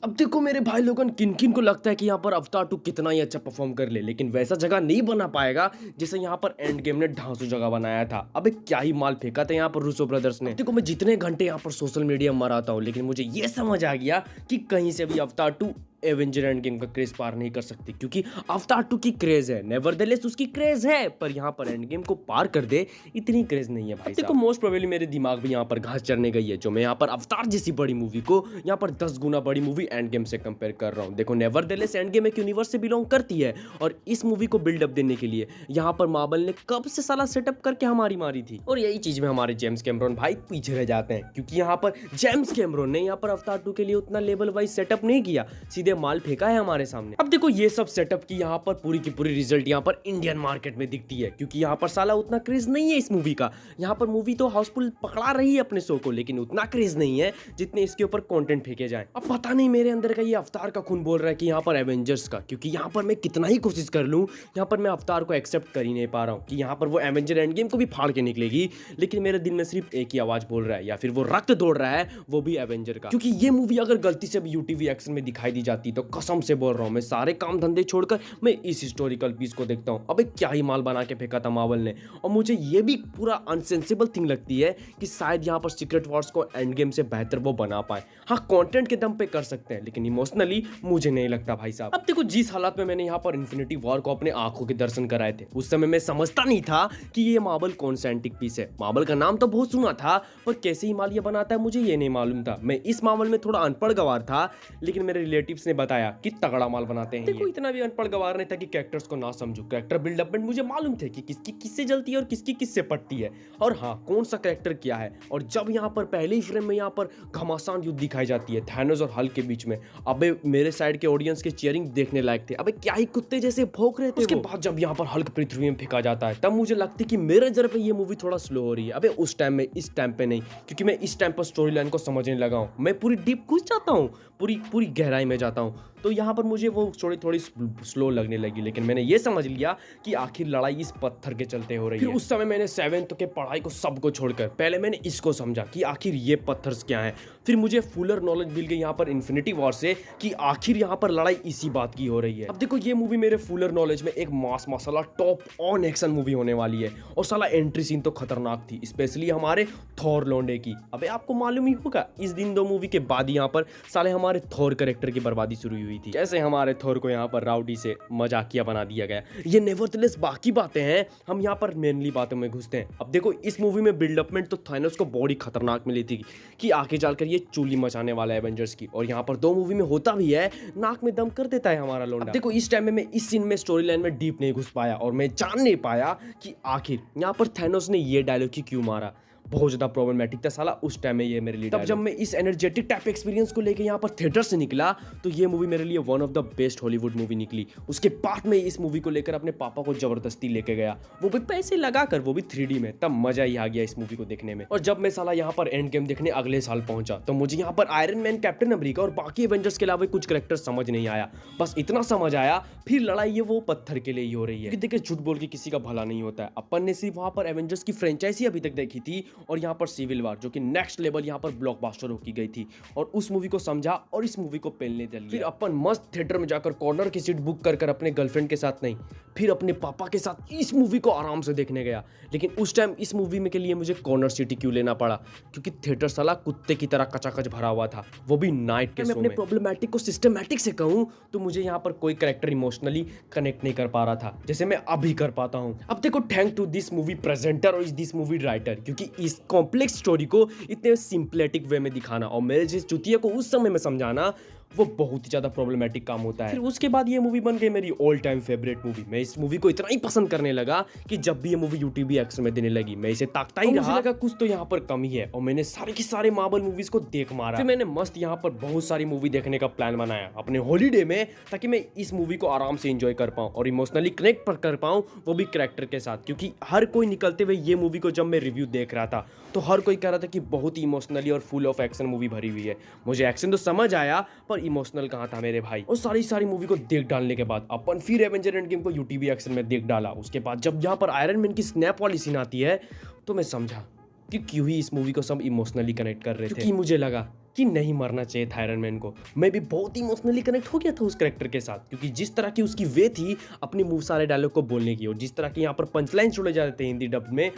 अब देखो मेरे भाई लोगन, किन किन को लगता है कि यहाँ पर अवतार 2 कितना ही अच्छा परफॉर्म कर ले, लेकिन वैसा जगह नहीं बना पाएगा जैसे यहाँ पर एंड गेम ने ढांसू जगह बनाया था। अबे क्या ही माल फेंका था यहाँ पर रूसो ब्रदर्स ने। देखो मैं जितने घंटे यहाँ पर सोशल मीडिया में मराता हूँ, लेकिन मुझे ये समझ आ गया कि कहीं से भी अवतार 2 एवेंजर एंड गेम का क्रेज पार नहीं कर सकती, क्योंकि अवतार 2 की क्रेज है, नेवरदलेस उसकी क्रेज है, पर यहाँ पर एंड गेम को पार कर दे इतनी क्रेज नहीं है भाई। देखो मोस्ट प्रोबेबली मेरे दिमाग में यहाँ पर घास चढ़ने गई है, जो मैं यहाँ पर अवतार जैसी बड़ी मूवी को यहाँ पर 10 गुना बड़ी मूवी एंड गेम से कंपेयर कर रहा हूँ। देखो नेवरदलेस एंड गेम एक यूनिवर्स से बिलोंग करती है, और इस मूवी को बिल्डअप देने के लिए यहाँ पर मार्वल ने कब से साला सेटअप करके हमारी मारी थी, और यही चीज में हमारे जेम्स कैमरॉन भाई पीछे रह जाते हैं, क्योंकि यहाँ पर जेम्स कैमरॉन ने यहाँ पर अवतार 2 के लिए उतना लेवल वाइज सेटअप नहीं किया, सीधे माल फेंका है हमारे सामने। अब देखो ये सब सेटअप की यहाँ पर पूरी की पूरी रिजल्ट यहाँ पर इंडियन मार्केट में दिखती है, क्योंकि यहाँ पर साला उतना क्रेज नहीं है इस मूवी का। यहाँ पर मूवी तो हाउसफुल पकड़ा रही है अपने शो को, लेकिन उतना क्रेज नहीं है जितने इसके ऊपर कंटेंट फेंके जाए। अब पता नहीं मेरे अंदर का ये अवतार का खून बोल रहा है कि यहाँ पर एवेंजर्स का, क्योंकि यहाँ पर मैं कितना ही कोशिश कर लूँ, यहाँ पर मैं अवतार को एक्सेप्ट कर ही नहीं पा रहा हूँ कि यहाँ पर वो एवेंजर एंड गेम को भी फाड़ के निकलेगी, लेकिन मेरे दिल में सिर्फ एक ही आवाज बोल रहा है, या फिर वो रक्त दौड़ रहा है, वो भी एवेंजर का। क्योंकि ये मूवी अगर गलती से भी यूटीवी एक्शन में दिखाई दी जाती तो कसम से बोल रहा हूँ मैं सारे काम धंधे छोड़कर मैं इस हिस्टोरिकल पीस को देखता हूँ। अबे क्या ही माल बना के फेंका था मार्वल ने, और मुझे ये भी पूरा अनसेंसिबल थिंग लगती है कि शायद यहाँ पर सीक्रेट वॉर्स को एंड गेम से बेहतर वो बना पाए। हाँ कंटेंट के दम पे कर सकते हैं, लेकिन इमोशनली मुझे नहीं लगता भाई साहब। अब देखो जिस हालात में मैंने यहाँ पर इन्फिनिटी वॉर को अपने आंखों के दर्शन कराए थे, उस समय मैं समझता नहीं था कि ये मार्वल कौन सा एंटिक पीस है। मार्वल का नाम तो बहुत सुना था, पर कैसे ही माल ये बनाता है मुझे ये नहीं मालूम था। मैं इस मार्वल में थोड़ा अनपढ़ गवार था, लेकिन मेरे रिलेटिव्स ने बताया कि तगड़ा माल बनाते हैं। देखो इतना भी अनपढ़ गवार नहीं था कि कैरेक्टर्स को ना समझू। कैरेक्टर बिल्डअपमेंट मुझे मालूम थे कि किसकी किससे जलती है और किसकी किससे पटती है, और हाँ कौन सा कैरेक्टर क्या है। और जब यहाँ पर पहले ही फ्रेम में यहाँ पर घमासान युद्ध दिखाई जाती है थैनोस और हल्क के बीच में, अबे मेरे साइड के ऑडियंस के चीयरिंग देखने लायक थे। अबे क्या ही कुत्ते जैसे भौंक रहे थे। उसके बाद जब यहाँ पर हल्क पृथ्वी में फेंका जाता है, तब मुझे लगती कि मेरे नजर पे ये मूवी थोड़ा स्लो हो रही है। अबे उस टाइम में, इस टाइम पे नहीं, क्योंकि मैं इस टाइम पर स्टोरी लाइन को समझने लगा हूँ, मैं पूरी डीप घुस जाता हूँ, पूरी गहराई में जाता हूँ, तो यहाँ पर मुझे वो स्टोरी थोड़ी स्लो लगने लगी। लेकिन मैंने ये समझ लिया कि आखिर लड़ाई इस पत्थर के चलते हो रही है। फिर उस समय मैंने 7th के पढ़ाई को सबको छोड़कर पहले मैंने इसको समझा कि आखिर ये पत्थर क्या है। फिर मुझे फुलर नॉलेज मिल गई यहाँ पर इन्फिनिटी वॉर से कि आखिर यहाँ पर लड़ाई इसी बात की हो रही है। अब देखो ये मूवी मेरे फुलर नॉलेज में एक मास मसाला टॉप ऑन एक्शन मूवी होने वाली है, और साला एंट्री सीन तो खतरनाक थी, स्पेशली हमारे थॉर लोंडे की। अबे आपको मालूम ही होगा इस दिन 2 मूवी के बाद यहाँ पर साले हमारे थॉर कैरेक्टर की बर्बादी शुरू हुई थी। कैसे हमारे थॉर को यहाँ पर राउडी से मजाकिया बना दिया गया। ये नेवरदलेस बाकी बातें हैं, हम यहाँ पर मेनली बातों में घुसते हैं। अब देखो इस मूवी में बिल्डअपमेंट तो थैनोस को बड़ी खतरनाक मिली थी कि आगे चलकर ये चूली मचाने वाला है एवेंजर्स की, और यहाँ पर 2 मूवी में होता भी है, नाक में दम कर देता है हमारा लोंडा। देखो इस टाइम में मैं इस सीन में स्टोरी लाइन में डीप नहीं घुस पाया, और मैं जान नहीं पाया कि आखिर यहाँ पर थैनोस ने ये डायलॉग ही क्यों मारा। बहुत ज़्यादा प्रॉब्लमेटिक था साला उस टाइम में ये मेरे लिए। तब जब मैं इस एनर्जेटिक टाइप एक्सपीरियंस को लेके यहाँ पर थिएटर से निकला, तो ये मूवी मेरे लिए one of the best Hollywood movie निकली। उसके बाद में इस मूवी को लेकर अपने पापा को जबरदस्ती लेके गया, वो भी पैसे लगाकर, वो भी 3D में। तब मजा ही आ गया इस मूवी को देखने में। और जब मैं साला यहाँ पर एंड गेम देखने अगले साल पहुंचा, तो मुझे यहाँ पर आयरन मैन, कैप्टन अमेरिका और बाकी एवेंजर्स के अलावा कुछ कैरेक्टर समझ नहीं आया। बस इतना समझ आया फिर लड़ाई ये वो पत्थर के लिए ही हो रही है। देखिए झूठ बोल के किसी का भला नहीं होता है। अपन ने सिर्फ वहाँ पर एवेंजर्स की फ्रेंचाइजी अभी तक देखी थी, और यहाँ पर सिविल वार जो कि नेक्स्ट लेवल यहाँ पर ब्लॉकबस्टर हो की गई थी, और उस मूवी को समझा और इस मूवी को पेलने दे लिया। फिर अपन मस्त थिएटर में जाकर कॉर्नर की सीट बुक कर अपने गर्लफ्रेंड के साथ नहीं, फिर अपने पापा के साथ इस मूवी को आराम से देखने गया। लेकिन उस टाइम इस मूवी में के लिए मुझे कॉर्नर सीट क्यों लेना पड़ा, क्योंकि थिएटर साला कुत्ते की तरह कचाकच भरा हुआ था, वो भी नाइट के शो में। मैं अपने प्रॉब्लमैटिक को सिस्टमैटिक से कहूँ तो मुझे यहाँ पर कोई कैरेक्टर इमोशनली कनेक्ट नहीं कर पा रहा था जैसे मैं अभी कर पाता हूँ। अब देखो thank to this movie presenter और दिस मूवी राइटर, क्योंकि इस कॉम्प्लेक्स स्टोरी को इतने सिंप्लेटिक वे में दिखाना और मेरे जिस चुतिया को उस समय में समझाना, वो बहुत ही ज़्यादा प्रॉब्लमेटिक काम होता है। फिर उसके बाद ये मूवी बन गई मेरी ऑल टाइम फेवरेट मूवी। मैं इस मूवी को इतना ही पसंद करने लगा कि जब भी ये मूवी यूटीवी एक्शन में देने लगी, मैं इसे ताकता ही रहा। मुझे लगा कुछ तो यहाँ पर कमी है, और मैंने सारे के सारे मार्वल मूवीज को देख मारा। फिर मैंने मस्त यहाँ पर बहुत सारी मूवी देखने का प्लान बनाया अपने हॉलीडे में, ताकि मैं इस मूवी को आराम से एंजॉय कर पाऊँ और इमोशनली कनेक्ट कर पाऊँ, वो भी कैरेक्टर के साथ। क्योंकि हर कोई निकलते हुए ये मूवी को जब मैं रिव्यू देख रहा था, तो हर कोई कह रहा था कि बहुत ही इमोशनली और फुल ऑफ एक्शन मूवी भरी हुई है। मुझे एक्शन तो समझ आया, पर इमोशनल कहाँ था मेरे भाई। और सारी मूवी को देख डालने के बाद अपन फिर एवेंजर एंड गेम को यूटीवी एक्शन में देख डाला। उसके बाद जब यहाँ पर आयरन मैन की स्नैप वाली सीन आती है, तो मैं समझा कि क्यों ही इस मूवी को सब इमोशनली कनेक्ट कर रहे थे। क्योंकि मुझे लगा कि नहीं मरना चाहिए था आयरन मैन को। मैं भी बहुत इमोशनली कनेक्ट हो गया था उस कैरेक्टर के साथ, क्योंकि जिस तरह की उसकी वे थी अपनी मुंह सारे डायलॉग को बोलने की, और जिस तरह के यहाँ पर पंचलाइन छोड़े जाते थे हिंदी डब में,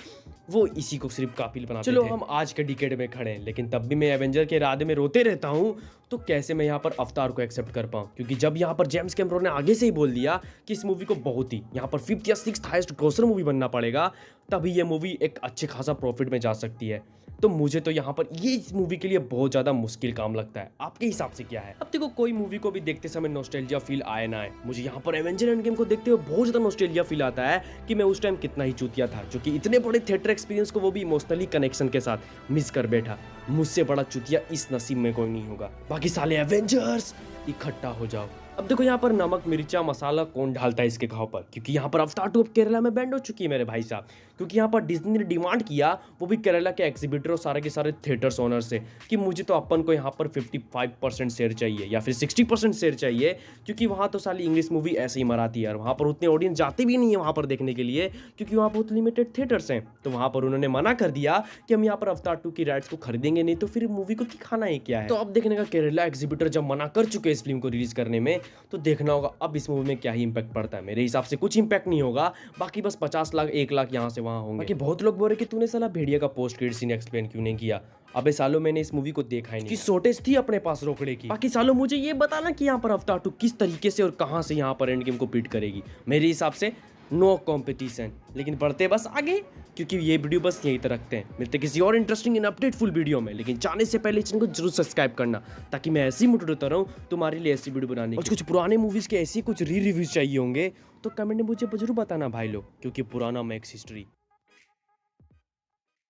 वो इसी को सिर्फ काबिल बनाते थे। चलो हम आज के डिकेड में खड़े हैं, लेकिन तब भी मैं एवेंजर के इरादे में रोते रहता हूँ, तो कैसे मैं यहाँ पर अवतार को एक्सेप्ट कर पाऊँ? क्योंकि जब यहाँ पर जेम्स कैमरॉन ने आगे से ही बोल दिया कि इस मूवी को बहुत ही यहाँ पर 5th या 6th हाईएस्ट ग्रॉसर मूवी बनना पड़ेगा, तभी ये मूवी एक अच्छे खासा प्रॉफिट में जा सकती है। तो मुझे तो यहाँ पर ये इस मूवी के लिए बहुत ज़्यादा मुश्किल काम लगता है। आपके हिसाब से क्या है? अब देखो, कोई मूवी को भी देखते समय नॉस्टैल्जिया फील आए ना आए, मुझे यहाँ पर एवेंजर एंड गेम को देखते हुए बहुत ज़्यादा नॉस्टैल्जिया फील आता है कि मैं उस टाइम कितना ही चूतिया था, जो कि इतने बड़े थिएटर एक्सपीरियंस को वो भी इमोशनली कनेक्शन के साथ मिस कर बैठा। मुझसे बड़ा चूतिया इस नसीब में कोई नहीं होगा। बाकी साले एवेंजर्स इकट्ठा हो जाओ। अब देखो, यहाँ पर नमक मिर्चा मसाला कौन डालता है इसके घाव पर, क्योंकि यहाँ पर अवतार 2 केरला में बैंड हो चुकी है मेरे भाई साहब। क्योंकि यहाँ पर डिज्नी ने डिमांड किया, वो भी केरला के एग्जीबिटर और सारे के सारे थिएटर्स ओनर से, कि मुझे तो अपन को यहाँ पर 55% शेयर चाहिए या फिर 60% शेयर चाहिए, क्योंकि वहाँ तो साली इंग्लिश मूवी ऐसे ही मराती है, और वहाँ पर उतने ऑडियंस जाते भी नहीं है वहाँ पर देखने के लिए, क्योंकि वहाँ बहुत लिमिटेड थिएटर्स हैं। तो वहाँ पर उन्होंने मना कर दिया कि हम यहाँ पर अवतार 2 की राइट्स को खरीदेंगे नहीं, तो फिर मूवी को दिखाना ही क्या है। तो अब देखने का केरला एग्जीबिटर जब मना कर चुके हैं इस फिल्म को रिलीज करने में, तो देखना होगा अब इस मूवी में क्या ही इंपैक्ट पड़ता है। मेरे हिसाब से कुछ इंपैक्ट नहीं होगा, बाकी बस 50 लाख 1 लाख यहाँ से वहाँ होंगे। बाकी बहुत लोग बोल रहे कि तूने साला भेड़िया का पोस्ट क्रेडिट सीन एक्सप्लेन क्यों नहीं किया। अबे सालों मैंने इस मूवी को देखा ही नहीं, कि शॉर्टेज थी अपने पास रोकड़े की। बाकी सालों मुझे ये बताना कि यहाँ पर अवतार 2 किस तरीके से और कहाँ से यहाँ पर एंड गेम को बीट करेगी। मेरे हिसाब से नो कंपटीशन, लेकिन बढ़ते बस आगे, क्योंकि ये वीडियो बस यहीं तक रखते हैं। मिलते किसी और इंटरेस्टिंग एंड अपडेटफुल वीडियो में, लेकिन जाने से पहले चैनल को जरूर सब्सक्राइब करना, ताकि मैं ऐसी मोटिवेट होता रहूँ तुम्हारे लिए ऐसी वीडियो बनाने। और कुछ पुराने मूवीज़ के ऐसी कुछ रिव्यूज चाहिए होंगे तो कमेंट में मुझे जरूर बताना भाई लोग, क्योंकि पुराना मैक्स हिस्ट्री